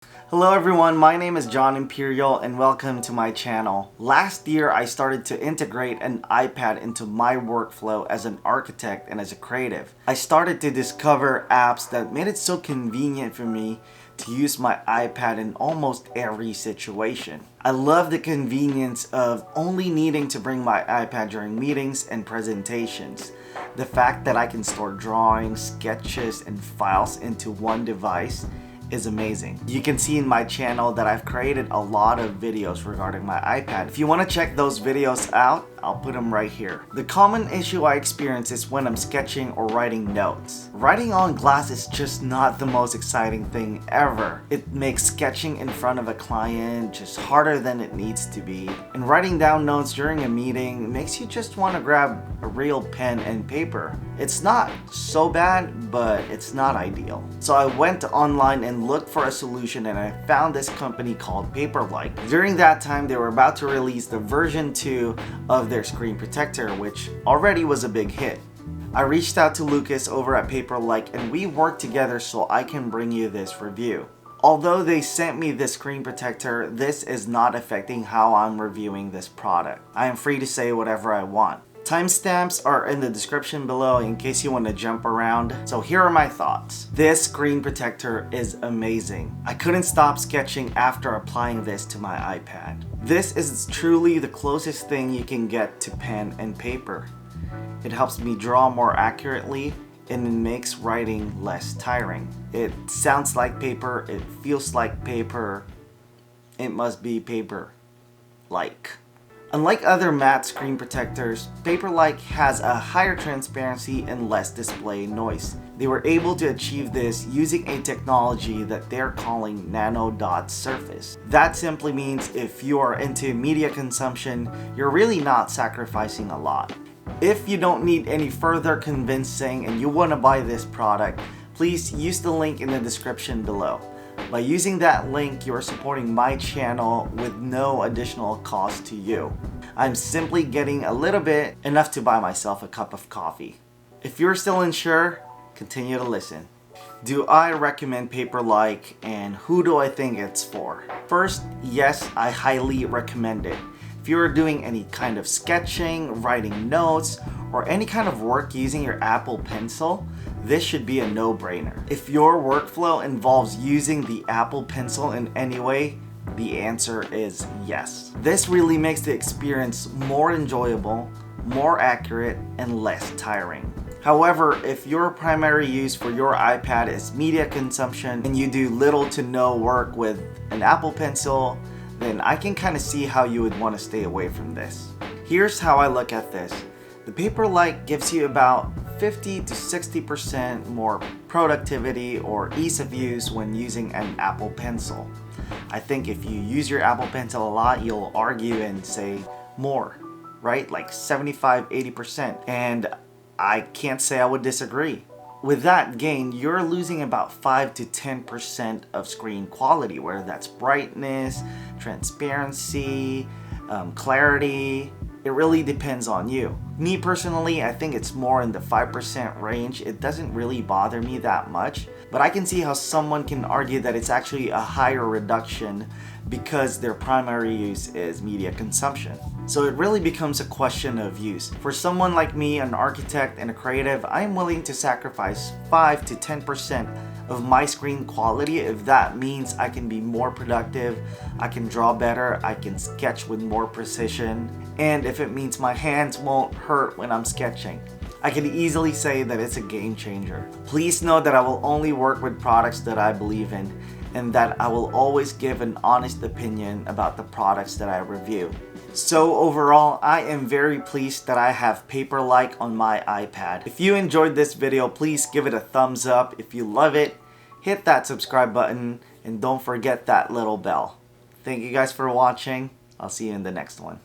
Hello everyone, my name is John Imperial and welcome to my channel. Last year I started to integrate an iPad into my workflow as an architect and as a creative. I started to discover apps that made it so convenient for me to use my iPad in almost every situation. I love the convenience of only needing to bring my iPad during meetings and presentations. The fact that I can store drawings, sketches, and files into one device is amazing. You can see in my channel that I've created a lot of videos regarding my iPad. If you want to check those videos out, I'll put them right here. The common issue I experience is when I'm sketching or writing notes. Writing on glass is just not the most exciting thing ever. It makes sketching in front of a client just harder than it needs to be. And writing down notes during a meeting makes you just want to grab a real pen and paper. It's not so bad, but it's not ideal. So I went online and looked for a solution and I found this company called Paperlike. During that time, they were about to release the version 2 of their screen protector, which already was a big hit. I reached out to Lucas over at Paperlike and we worked together so I can bring you this review. Although they sent me this screen protector, this is not affecting how I'm reviewing this product. I am free to say whatever I want. Timestamps are in the description below in case you want to jump around. So here are my thoughts. This screen protector is amazing. I couldn't stop sketching after applying this to my iPad. This is truly the closest thing you can get to pen and paper. It helps me draw more accurately and it makes writing less tiring. It sounds like paper, it feels like paper, it must be paper-like. Unlike other matte screen protectors, Paperlike has a higher transparency and less display noise. They were able to achieve this using a technology that they're calling nano dot surface. That simply means if you are into media consumption, you're really not sacrificing a lot. If you don't need any further convincing and you want to buy this product, please use the link in the description below. By using that link, you are supporting my channel with no additional cost to you. I'm simply getting a little bit, enough to buy myself a cup of coffee. If you're still unsure, continue to listen. Do I recommend Paperlike and who do I think it's for? First, yes, I highly recommend it. If you're doing any kind of sketching, writing notes, or any kind of work using your Apple Pencil, this should be a no-brainer. If your workflow involves using the Apple Pencil in any way, the answer is yes. This really makes the experience more enjoyable, more accurate, and less tiring. However, if your primary use for your iPad is media consumption and you do little to no work with an Apple Pencil, then I can kind of see how you would want to stay away from this. Here's how I look at this. The Paperlike gives you about 50 to 60% more productivity or ease of use when using an Apple Pencil. I think if you use your Apple Pencil a lot, you'll argue and say more, right? Like 75-80%. And I can't say I would disagree. With that gain, you're losing about 5 to 10% of screen quality, whether that's brightness, transparency, clarity. It really depends on you. Me personally, I think it's more in the 5% range. It doesn't really bother me that much, but I can see how someone can argue that it's actually a higher reduction because their primary use is media consumption. So it really becomes a question of use. For someone like me, an architect and a creative, I'm willing to sacrifice 5 to 10% of my screen quality if that means I can be more productive, I can draw better, I can sketch with more precision, and if it means my hands won't hurt when I'm sketching. I can easily say that it's a game changer. Please know that I will only work with products that I believe in and that I will always give an honest opinion about the products that I review. So overall, I am very pleased that I have Paperlike on my iPad. If you enjoyed this video, please give it a thumbs up. If you love it, hit that subscribe button and don't forget that little bell. Thank you guys for watching. I'll see you in the next one.